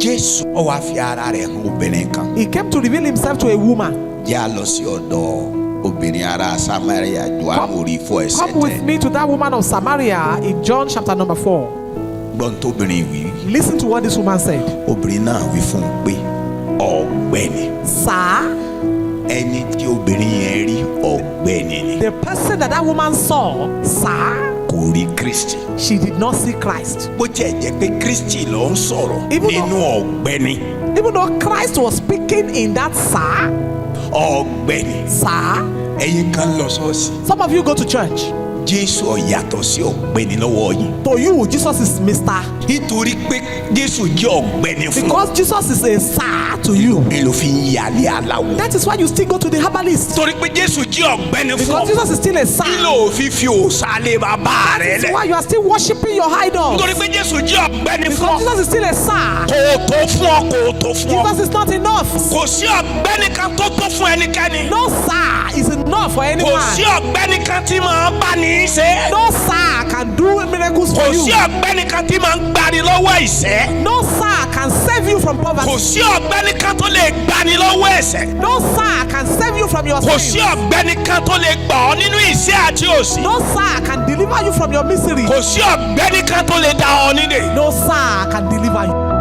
Jésù ó wá fi ara rẹ̀ hàn obìnrin kan. He came to reveal himself to a woman. Jẹ́ a lọ sí ọ̀dọ̀ obìnrin ará Samaria Jòhánù orí 4 ẹsẹ̀ 10. Come with me to that woman of Samaria in John chapter number 4. Gbọ́n tóbìnrin wí. Listen to what this woman said. Obìnrin náà wí fún un pé ọ̀gbẹ́ni. Sir, ẹni tí obìnrin yẹn rí ọ̀gbẹ́ni ni. the person that woman saw, sir, kò rí Kristi. she did not see Christ. Bó tiẹ̀ jẹ́ pé Kristi ló ń sọ̀rọ̀ Even nínú ọ̀gbẹ́ni. Even though Christ was speaking in that sir, ọ̀gbẹ́ni. sir, ẹ̀yin kan lọ ṣọ́ọ̀ṣì. some of you go to church. Jésù ó yàtọ̀ sí ọ̀gbẹ́ni lọ́wọ́ yín. To you, Jesus is Mr. Nítorí pé Jésù jẹ́ ọ̀gbẹ́ni fún ọ. Because Jesus is a sir to you. Èlò fi ń yàlé aláwọ̀. That is why you still go to the herbalist. Torí pé Jésù jẹ́ ọ̀gbẹ́ni fún Because ọ. Jesus is still a sir. Kí ló fi fi òòṣà lé bàbá rẹ That's lẹ̀? why you are still worshiping your idols. Nítorí pé Jésù jẹ́ ọ̀gbẹ́ni fún Because ọ. Jesus is still a sir. Kò tó fún ọ, kò tó fún ọ. Jesus is not enough. Kò sí ọ̀gbẹ́ni kan tó tó fún ẹnikẹ́ni. No sir is enough for Kò anyone. sí ọ̀gbẹ́ni kan tí máa bá ní í ṣe. No sir can do miracles Kò for you. sí ọ̀gbẹ́ni kan tí máa ń gbani lọ́wọ́ ìṣẹ́. No sir can save you from Kò poverty. sí ọ̀gbẹ́ni kan tó lè gbani lọ́wọ́ ẹ̀ṣẹ̀. No sir can save you from your Kò sí sins. ọ̀gbẹ́ni kan tó lè gbà ọ́ nínú ìṣẹ́ àti òṣì. No sir can deliver you from your misery. Kò sí ọ̀gbẹ́ni kan tó lè dá ọ nídè. No sir can deliver you.